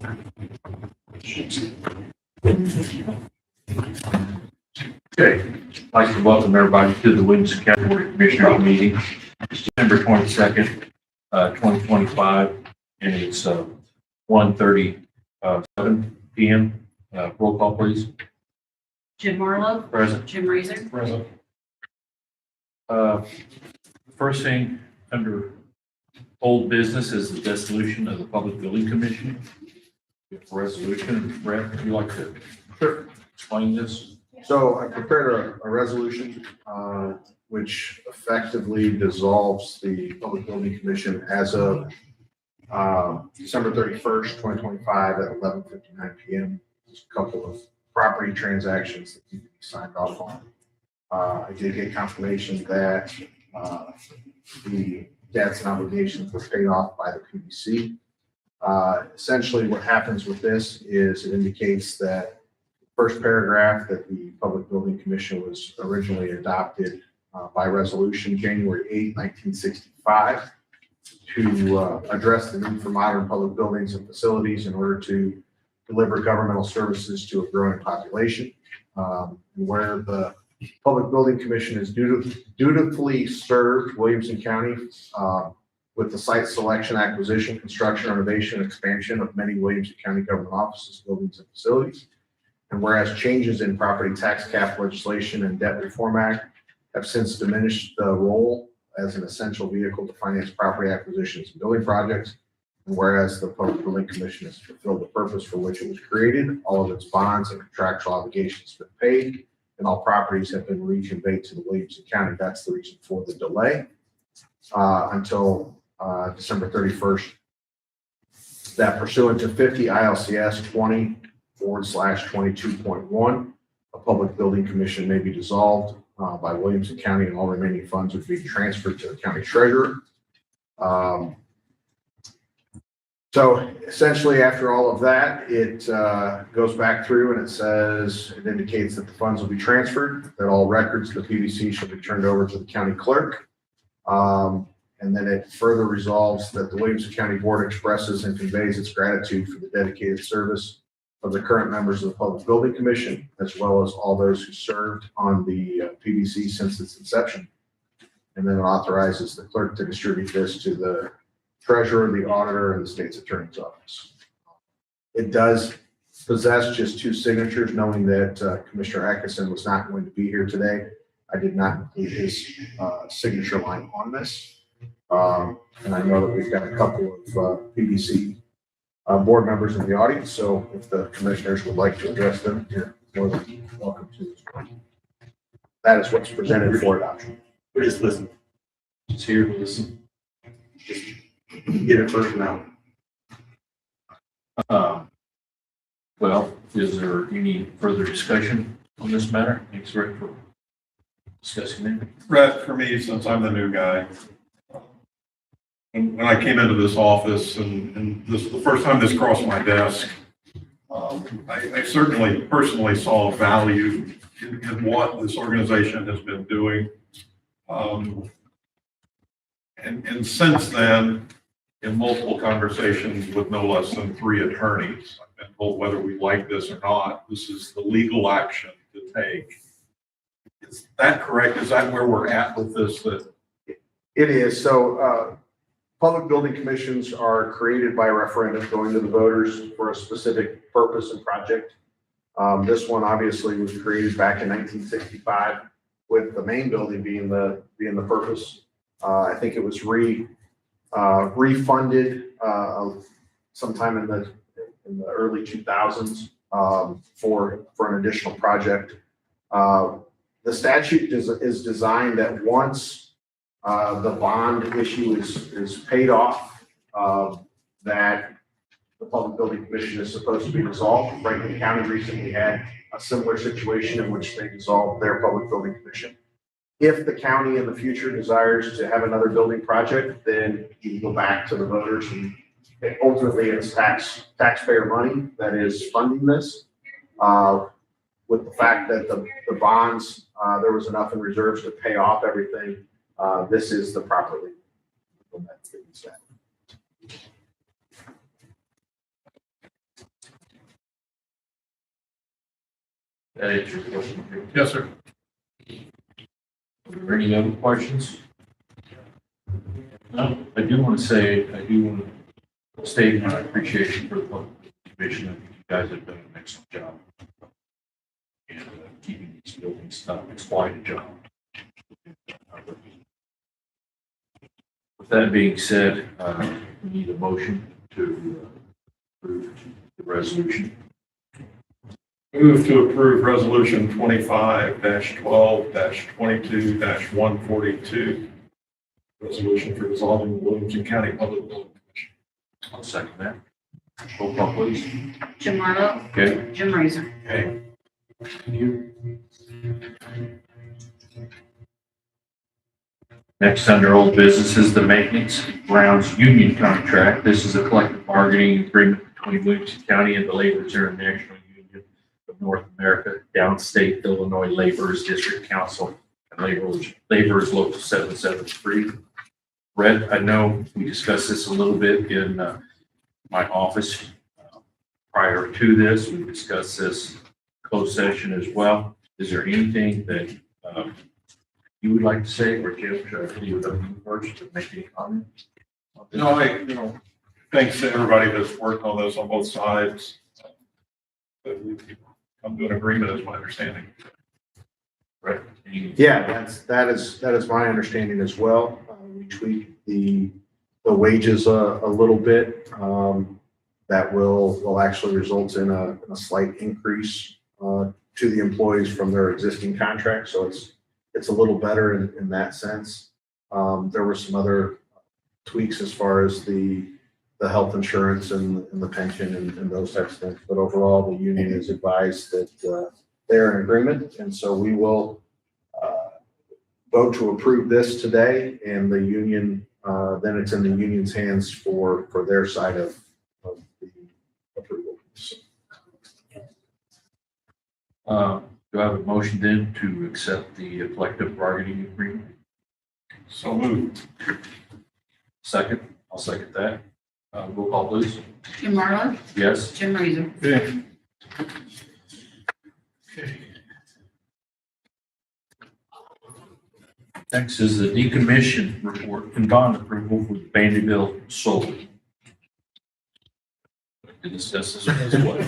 Okay, I'd like to welcome everybody to the Williamson County Board of Commissioners meeting. It's December 22nd, 2025, and it's 1:37 p.m. Roll call, please. Jim Marlowe. Present. Jim Razor. Present. First thing under old business is the dissolution of the Public Building Commission. Resolution, Brett, would you like to explain this? So I prepared a resolution which effectively dissolves the Public Building Commission as of December 31st, 2025 at 11:59 p.m. There's a couple of property transactions that need to be signed off on. I did get confirmation that the debts and obligations were paid off by the PBC. Essentially what happens with this is it indicates that first paragraph that the Public Building Commission was originally adopted by resolution January 8, 1965 to address the need for modern public buildings and facilities in order to deliver governmental services to a growing population. Where the Public Building Commission has dutifully served Williamson County with the site selection, acquisition, construction, renovation, and expansion of many Williamson County government offices, buildings, and facilities. And whereas changes in property tax cap legislation and debt reform act have since diminished the role as an essential vehicle to finance property acquisitions and building projects. And whereas the Public Building Commission has fulfilled the purpose for which it was created, all of its bonds and contractual obligations have been paid, and all properties have been reconveyed to the Williamson County. That's the reason for the delay until December 31st. That pursuant to 50 ILCS 20/22.1, a public building commission may be dissolved by Williamson County, and all remaining funds would be transferred to the county treasurer. So essentially, after all of that, it goes back through and it indicates that the funds will be transferred, that all records of the PBC should be turned over to the county clerk. And then it further resolves that the Williamson County Board expresses and conveys its gratitude for the dedicated service of the current members of the Public Building Commission, as well as all those who served on the PBC since its inception. And then it authorizes the clerk to distribute this to the treasurer, the auditor, and the state's attorney's office. It does possess just two signatures, knowing that Commissioner Atkinson was not going to be here today. I did not include his signature line on this. And I know that we've got a couple of PBC board members in the audience, so if the commissioners would like to address them, you're more than welcome to. That is what's presented for adoption. We're just listening. Just here to listen. Just get it first now. Well, is there any further discussion on this matter? Thanks, Rick, for discussing it. Brett, for me, since I'm the new guy, when I came into this office and this was the first time this crossed my desk, I certainly personally saw value in what this organization has been doing. And since then, in multiple conversations with no less than 3 attorneys, I've been told whether we like this or not, this is the legal action to take. Is that correct? Is that where we're at with this? That It is. So public building commissions are created by referendum going to the voters for a specific purpose and project. This one obviously was created back in 1965 with the main building being the purpose. I think it was refunded sometime in the early 2000s for an additional project. The statute is designed that once the bond issue is paid off, that the Public Building Commission is supposed to be dissolved. Franklin County recently had a similar situation in which they dissolved their Public Building Commission. If the county in the future desires to have another building project, then you go back to the voters, and ultimately it's taxpayer money that is funding this. With the fact that the bonds, there was enough in reserves to pay off everything, this is the proper legal method. That answers your question. Yes, sir. Are there any other questions? No, I do want to state my appreciation for the public commission. I think you guys have done an excellent job. And keeping these buildings up, it's quite a job. With that being said, we need a motion to approve the resolution. Move to approve resolution 25-12-22-142. Resolution for dissolving the Williamson County Public Building Commission. I'll second that. Roll call, please. Jim Marlowe, Okay. Jim Razor. Okay. Next, under old business is the maintenance grounds union contract. This is a collective bargaining agreement between Williamson County and the Laborers International Union of North America, Downstate Illinois Laborers District Council, and Laborers Local 773. Brett, I know we discussed this a little bit in my office prior to this. We discussed this closed session as well. Is there anything that you would like to say, or Jim, should I leave it up to you first to make any comment? No, thanks to everybody that's worked on this on both sides. That we've come to an agreement, is my understanding. Right. Yeah, that is my understanding as well. We tweaked the wages a little bit. That will actually result in a slight increase to the employees from their existing contract. So it's a little better in that sense. There were some other tweaks as far as the health insurance and the pension and those types of things. But overall, the union is advised that they're in agreement. And so we will vote to approve this today, and the union, then it's in the union's hands for their side of the approval. So, Do I have a motion then to accept the collective bargaining agreement? So moved. Second, I'll second that. Roll call, please. Jim Marlowe, Yes. Jim Razor. Okay. Next is the decommission report and bond approval for Vanderbilt Solar. To discuss this one as well.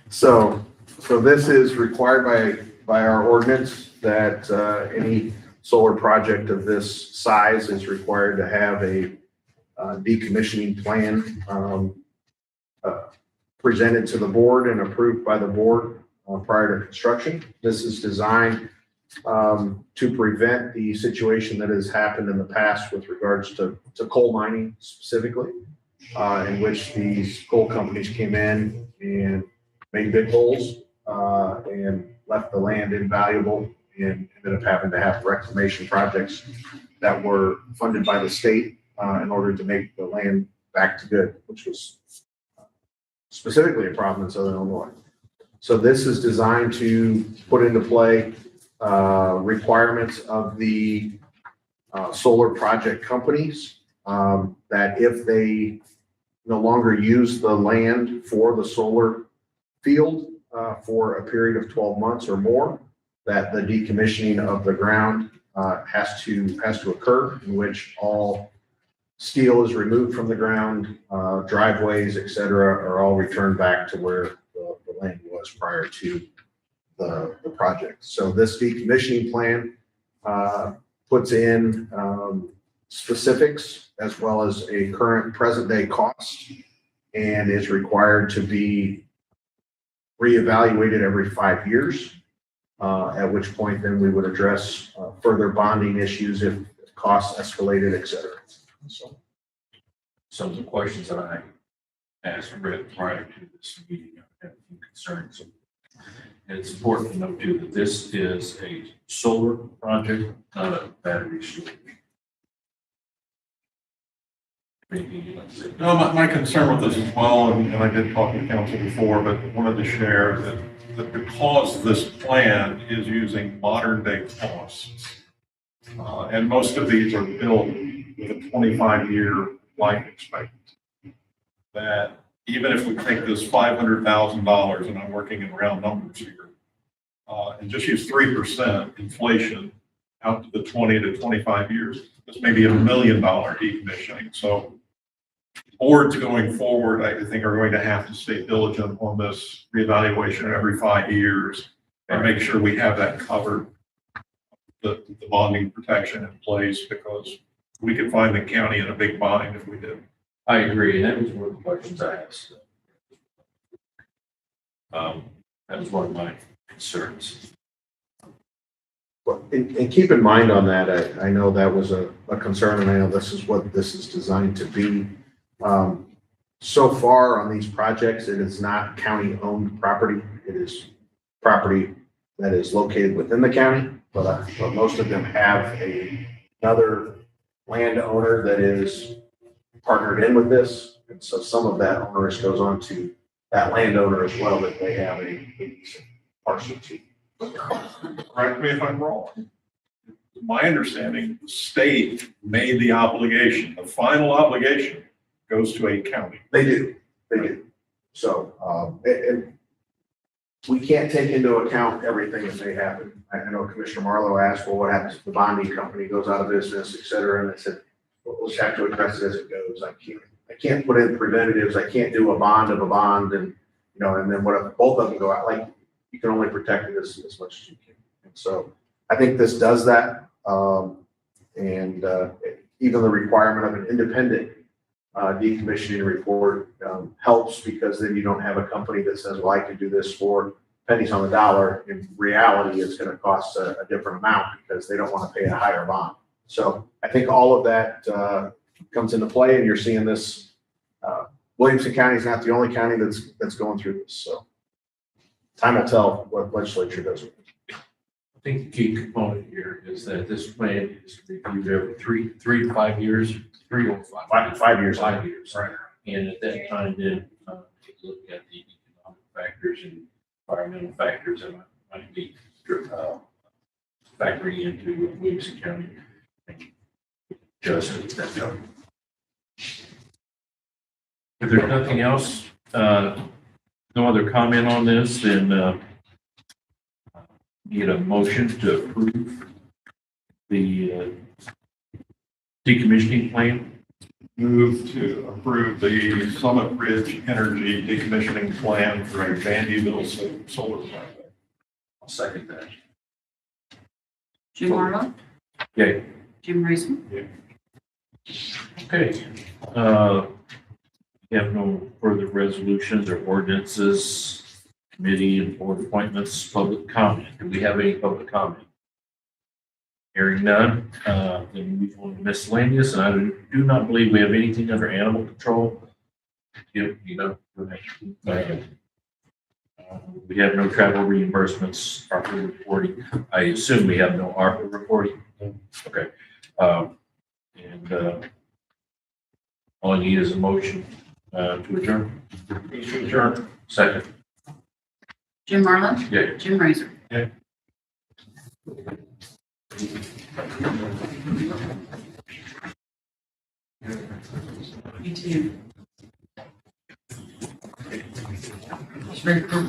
So this is required by our ordinance that any solar project of this size is required to have a decommissioning plan presented to the board and approved by the board prior to construction. This is designed to prevent the situation that has happened in the past with regards to coal mining specifically, in which these coal companies came in and made big holes and left the land invaluable, and ended up having to have reclamation projects that were funded by the state in order to make the land back to good, which was specifically a problem in Southern Illinois. So this is designed to put into play requirements of the solar project companies that if they no longer use the land for the solar field for a period of 12 months or more, that the decommissioning of the ground has to occur, in which all steel is removed from the ground, driveways, et cetera, are all returned back to where the land was prior to the project. So this decommissioning plan puts in specifics as well as a current present day cost, and is required to be reevaluated every 5 years, at which point then we would address further bonding issues if costs escalated, et cetera. So, Some of the questions that I asked Brett prior to this meeting, I have a few concerns. And it's important to note too that this is a solar project, not a battery storage. Anything you'd like to say? No, my concern with this as well, and I did talk to council before, but wanted to share that because this plan is using modern day costs, and most of these are built with a 25-year life expectancy, that even if we take this $500,000, and I'm working in round numbers here, and just use 3% inflation out to the 20 to 25 years, this may be $1 million decommissioning. So boards going forward, I think, are going to have to stay diligent on this reevaluation every 5 years and make sure we have that covered, the bonding protection in place, because we could find the county in a big bind if we did. I agree, and that was one of the questions I asked. That was one of my concerns. Well, and keep in mind on that, I know that was a concern, and I know this is what this is designed to be. So far on these projects, it is not county-owned property. It is property that is located within the county, but most of them have another landowner that is partnered in with this. And so some of that onerous goes on to that landowner as well, that they have a decent parcel to. Correct me if I'm wrong. My understanding, the state made the obligation, the final obligation goes to a county. They do. So, and we can't take into account everything that may happen. I know Commissioner Marlowe asked, well, what happens if the bonding company goes out of business, et cetera? And I said, well, we'll just have to address it as it goes. I can't put in preventatives. I can't do a bond of a bond, and, you know, and then what if both of them go out? Like, you can only protect it as much as you can. And so I think this does that. Even the requirement of an independent decommissioning report helps, because then you don't have a company that says, well, I can do this for pennies on the dollar. In reality, it's going to cost a different amount because they don't want to pay a higher bond. So I think all of that comes into play, and you're seeing this. Williamson County is not the only county that's going through this. So time will tell what legislature does with it. I think the key component here is that this plan is reviewed every 3 to 5 years, 3 or 5. 5 years. 5 years. Right. And at that time, then take a look at the economic factors and environmental factors that might be factoring into Williamson County. Just that. If there's nothing else, no other comment on this, then need a motion to approve the decommissioning plan. Move to approve the Summit Ridge Energy decommissioning plan for a Vandyville solar project. I'll second that. Jim Marlowe, Okay. Jim Racer, Okay. We have no further resolutions or ordinances, committee and board appointments, public comment. Do we have any public comment? Hearing none, then we move on to miscellaneous, and I do not believe we have anything under animal control. You know, we have no travel reimbursements, ARPA reporting. I assume we have no ARPA reporting. Okay. All I need is a motion to adjourn. To adjourn. Second. Jim Marlowe, Yeah. Jim Racer. Me too. It's very cool.